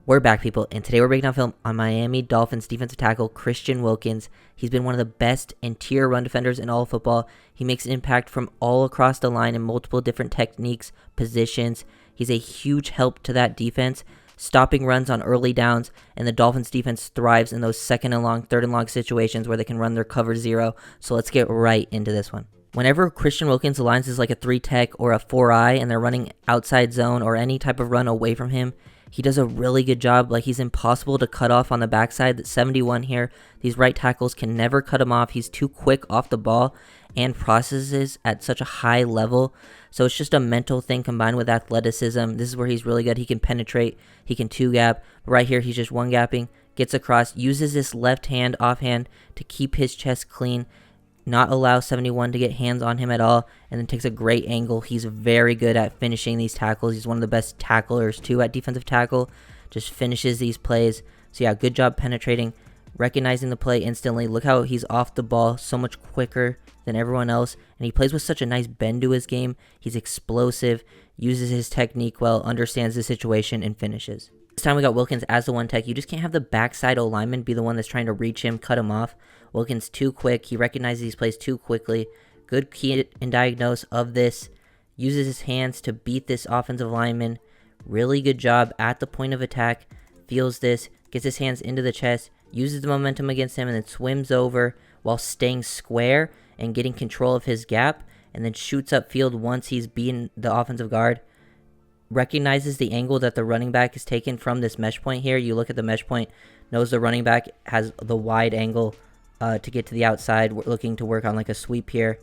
We're back, people, and today we're breaking down film on Miami Dolphins defensive tackle Christian Wilkins. He's been one of the best interior run defenders in all of football. He makes an impact from all across the line in multiple different techniques, positions. He's a huge help to that defense, stopping runs on early downs, and the Dolphins defense thrives in those second and long, third and long situations where they can run their cover zero. So let's get right into this one. Whenever Christian Wilkins aligns as like a 3-tech or a 4-eye and they're running outside zone or any type of run away from him, he does a really good job. Like, he's impossible to cut off on the backside. That 71 here, these right tackles can never cut him off. He's too quick off the ball and processes at such a high level. So it's just a mental thing combined with athleticism. This is where he's really good. He can penetrate. He can 2-gap. Right here, he's just 1-gapping. Gets across. Uses this left hand offhand to keep his chest clean. Not allow 71 to get hands on him at all, and then takes a great angle. He's very good at finishing these tackles. He's one of the best tacklers too at defensive tackle. Just finishes these plays. So yeah, good job penetrating, recognizing the play instantly. Look how he's off the ball so much quicker than everyone else, and he plays with such a nice bend to his game. He's explosive, uses his technique well, understands the situation, and finishes. This time we got Wilkins as the 1-tech. You just can't have the backside O-lineman be the one that's trying to reach him, cut him off. Wilkins too quick. He recognizes these plays too quickly. Good key and diagnose of this. Uses his hands to beat this offensive lineman. Really good job at the point of attack. Feels this. Gets his hands into the chest. Uses the momentum against him and then swims over while staying square and getting control of his gap. And then shoots upfield once he's beaten the offensive guard. Recognizes the angle that the running back is taken from this mesh point here. You look at the mesh point. Knows the running back has the wide angle to get to the outside. We're looking to work on like a sweep here,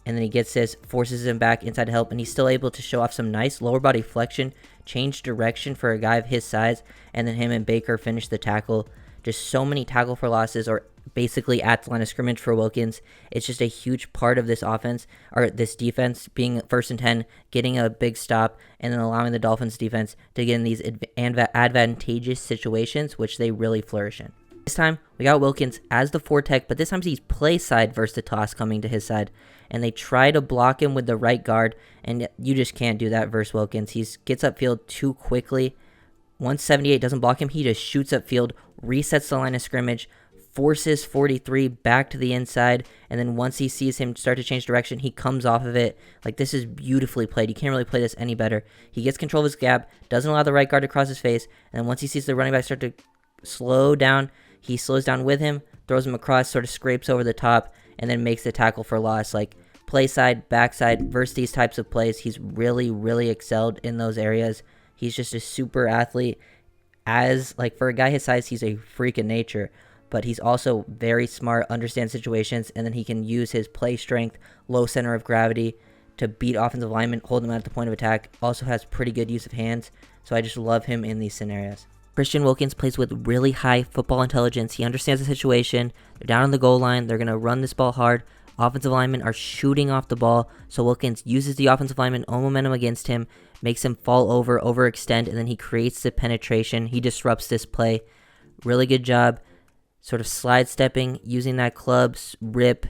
and then he gets this, forces him back inside to help, and he's still able to show off some nice lower body flexion, change direction for a guy of his size, and then him and Baker finish the tackle. Just so many tackle for losses, or basically at the line of scrimmage for Wilkins. It's just a huge part of this offense, or this defense, being 1st and 10, getting a big stop, and then allowing the Dolphins defense to get in these advantageous situations, which they really flourish in. This time, we got Wilkins as the 4-tech, but this time he's play side Versatility coming to his side. And they try to block him with the right guard, and you just can't do that versus Wilkins. He gets upfield too quickly. Once 78 doesn't block him, he just shoots upfield, resets the line of scrimmage, forces 43 back to the inside, and then once he sees him start to change direction, he comes off of it. Like, this is beautifully played. You can't really play this any better. He gets control of his gap, doesn't allow the right guard to cross his face, and then once he sees the running back start to slow down, he slows down with him, throws him across, sort of scrapes over the top, and then makes the tackle for loss. Like, play side, backside, versus these types of plays, he's really, really excelled in those areas. He's just a super athlete. As, like, for a guy his size, he's a freak in nature, but he's also very smart, understands situations, and then he can use his play strength, low center of gravity to beat offensive linemen, hold them at the point of attack. Also has pretty good use of hands, so I just love him in these scenarios. Christian Wilkins plays with really high football intelligence. He understands the situation. They're down on the goal line. They're going to run this ball hard. Offensive linemen are shooting off the ball, so Wilkins uses the offensive lineman own momentum against him, makes him fall over, overextend, and then he creates the penetration. He disrupts this play. Really good job. Sort of slide stepping, using that club, rip,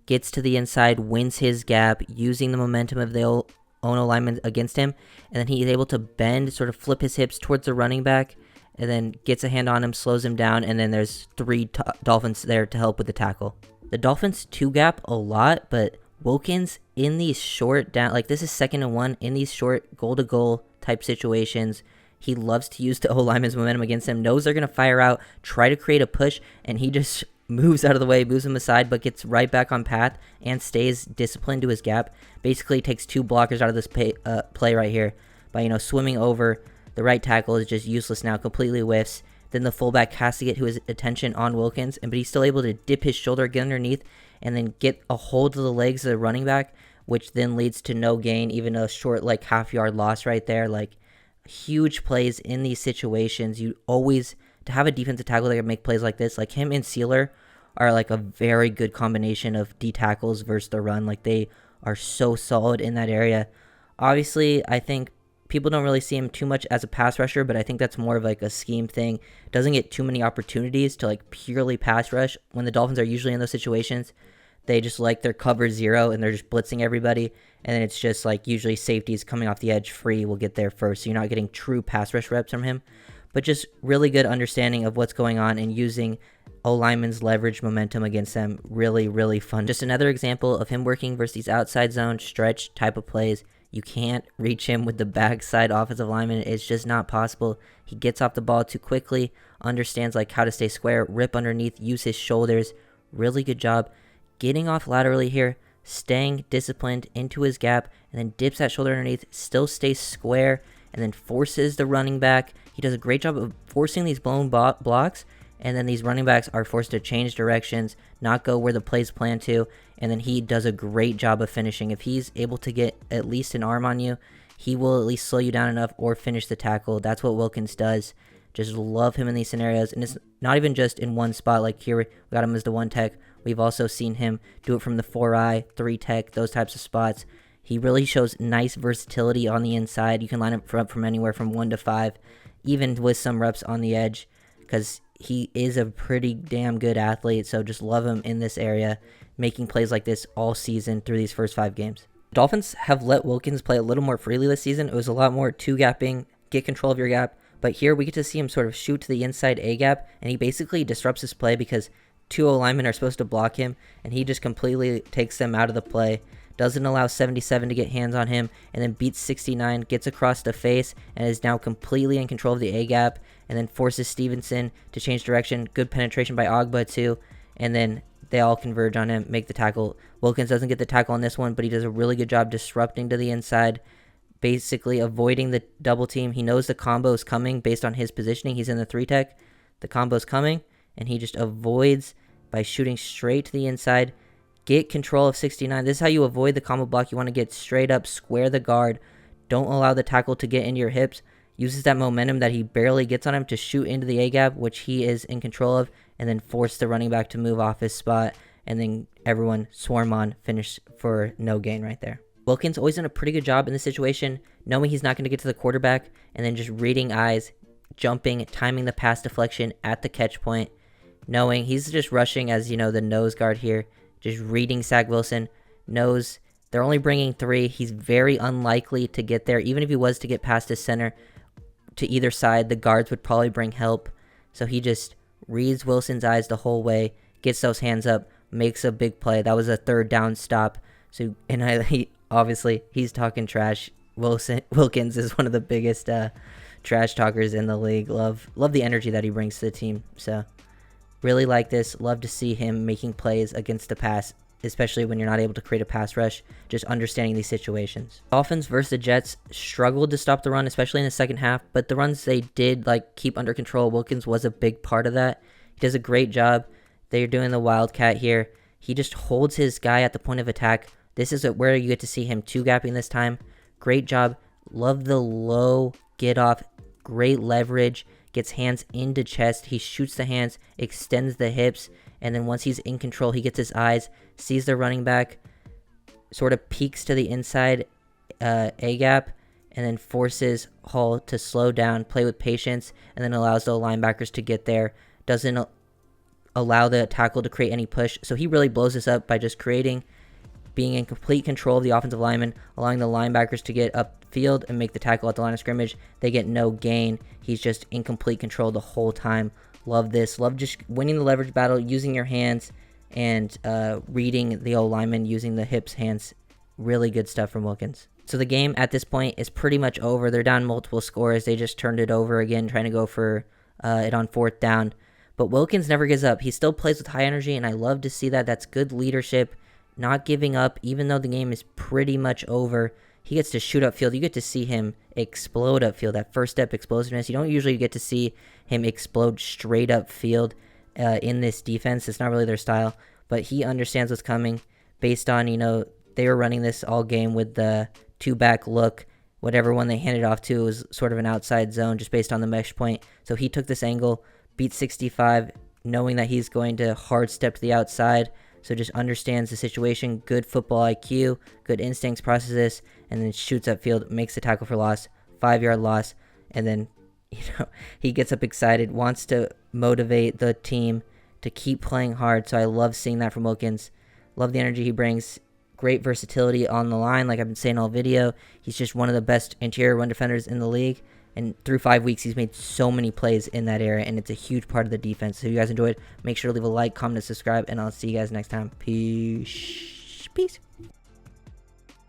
gets to the inside, wins his gap, using the momentum of the own lineman against him, and then he is able to bend, sort of flip his hips towards the running back, and then gets a hand on him, slows him down, and then there's 3 Dolphins there to help with the tackle. The Dolphins 2-gap a lot, but Wilkins in these short down, like this is 2nd and 1, in these short goal-to-goal type situations, he loves to use the O-lineman's momentum against him, knows they're going to fire out, try to create a push, and he just moves out of the way, moves him aside, but gets right back on path and stays disciplined to his gap. Basically takes 2 blockers out of this play right here by, swimming over. The right tackle is just useless now, completely whiffs. Then the fullback has to get his attention on Wilkins, but he's still able to dip his shoulder, get underneath, and then get a hold of the legs of the running back, which then leads to no gain, even a short, like, half-yard loss right there. Like, huge plays in these situations. You always, to have a defensive tackle that can make plays like this, like him and Sealer are like a very good combination of D tackles versus the run. Like, they are so solid in that area. Obviously, I think people don't really see him too much as a pass rusher, but I think that's more of like a scheme thing. Doesn't get too many opportunities to like purely pass rush. When the Dolphins are usually in those situations, they just like their cover zero and they're just blitzing everybody. And then it's just like usually safeties coming off the edge free will get there first. So you're not getting true pass rush reps from him. but just really good understanding of what's going on and using O-lineman's leverage momentum against them. Really, really fun. Just another example of him working versus these outside zone stretch type of plays. You can't reach him with the backside offensive lineman. It's just not possible. He gets off the ball too quickly, understands like how to stay square, rip underneath, use his shoulders. Really good job getting off laterally here, staying disciplined into his gap, and then dips that shoulder underneath, still stays square, and then forces the running back. He does a great job of forcing these blown blocks, and then these running backs are forced to change directions, not go where the play's planned to, and then he does a great job of finishing. If he's able to get at least an arm on you, he will at least slow you down enough or finish the tackle. That's what Wilkins does. Just love him in these scenarios, and it's not even just in one spot. Like here, we got him as the 1 tech. We've also seen him do it from the 4-eye, 3 tech, those types of spots. He really shows nice versatility on the inside. You can line up from anywhere from 1 to 5, even with some reps on the edge, because he is a pretty damn good athlete. So just love him in this area, making plays like this all season through these first 5 games. Dolphins have let Wilkins play a little more freely this season. It was a lot more 2-gapping, get control of your gap. But here we get to see him sort of shoot to the inside A-gap, and he basically disrupts his play because 2 O-linemen are supposed to block him, and he just completely takes them out of the play. Doesn't allow 77 to get hands on him, and then beats 69, gets across the face, and is now completely in control of the A-gap, and then forces Stevenson to change direction. Good penetration by Ogba too, and then they all converge on him, make the tackle. Wilkins doesn't get the tackle on this one, but he does a really good job disrupting to the inside, basically avoiding the double team. He knows the combo is coming based on his positioning. He's in the 3 tech. The combo's coming, and he just avoids by shooting straight to the inside. Get control of 69. This is how you avoid the combo block. You want to get straight up, square the guard. Don't allow the tackle to get into your hips. Uses that momentum that he barely gets on him to shoot into the A-gap, which he is in control of, and then force the running back to move off his spot, and then everyone swarm on, finish for no gain right there. Wilkins always done a pretty good job in this situation, knowing he's not going to get to the quarterback, and then just reading eyes, jumping, timing the pass deflection at the catch point, knowing he's just rushing as, the nose guard here, just reading Zach Wilson, knows they're only bringing 3. He's very unlikely to get there. Even if he was to get past his center to either side, the guards would probably bring help. So he just reads Wilson's eyes the whole way, gets those hands up, makes a big play. That was a 3rd down stop. So, and obviously, he's talking trash. Wilkins is one of the biggest trash talkers in the league. Love the energy that he brings to the team. So, really like this. Love to see him making plays against the pass, especially when you're not able to create a pass rush. Just understanding these situations. Dolphins versus the Jets struggled to stop the run, especially in the second half. But the runs they did keep under control. Wilkins was a big part of that. He does a great job. They're doing the Wildcat here. He just holds his guy at the point of attack. This is where you get to see him 2-gapping this time. Great job. Love the low get off. Great leverage. Gets hands into chest. He shoots the hands, extends the hips, and then once he's in control, he gets his eyes, sees the running back, sort of peeks to the inside A-gap, and then forces Hall to slow down, play with patience, and then allows the linebackers to get there. Doesn't allow the tackle to create any push. So he really blows this up by just being in complete control of the offensive lineman, allowing the linebackers to get upfield and make the tackle at the line of scrimmage. They get no gain. He's just in complete control the whole time. Love this. Love just winning the leverage battle, using your hands, and reading the O-lineman, using the hips, hands. Really good stuff from Wilkins. So the game at this point is pretty much over. They're down multiple scores. They just turned it over again, trying to go for it on 4th down. But Wilkins never gives up. He still plays with high energy, and I love to see that. That's good leadership. Not giving up, even though the game is pretty much over. He gets to shoot upfield. You get to see him explode upfield. That first step explosiveness. You don't usually get to see him explode straight upfield in this defense. It's not really their style. But he understands what's coming based on, they were running this all game with the 2-back look. Whatever one they handed off to was sort of an outside zone just based on the mesh point. So he took this angle, beat 65, knowing that he's going to hard step to the outside. So just understands the situation, good football IQ, good instincts, processes this, and then shoots upfield, makes the tackle for loss, 5-yard loss, and then, he gets up excited, wants to motivate the team to keep playing hard. So I love seeing that from Wilkins. Love the energy he brings. Great versatility on the line, like I've been saying all video. He's just one of the best interior run defenders in the league. And through 5 weeks, he's made so many plays in that area, and it's a huge part of the defense. So if you guys enjoyed, make sure to leave a like, comment, and subscribe, and I'll see you guys next time. Peace.